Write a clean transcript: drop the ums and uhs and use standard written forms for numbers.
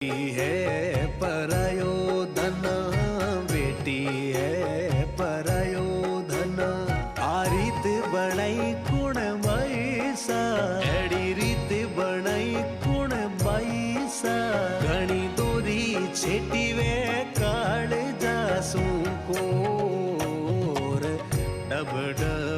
है परायो धन, बेटी है परायो धन। आ रीत बनाई कुण बैसा, एड़ी रीत बनाई कुण बैसा। घणी दोरी छेटी वे काढ़ जासू कोर डब डब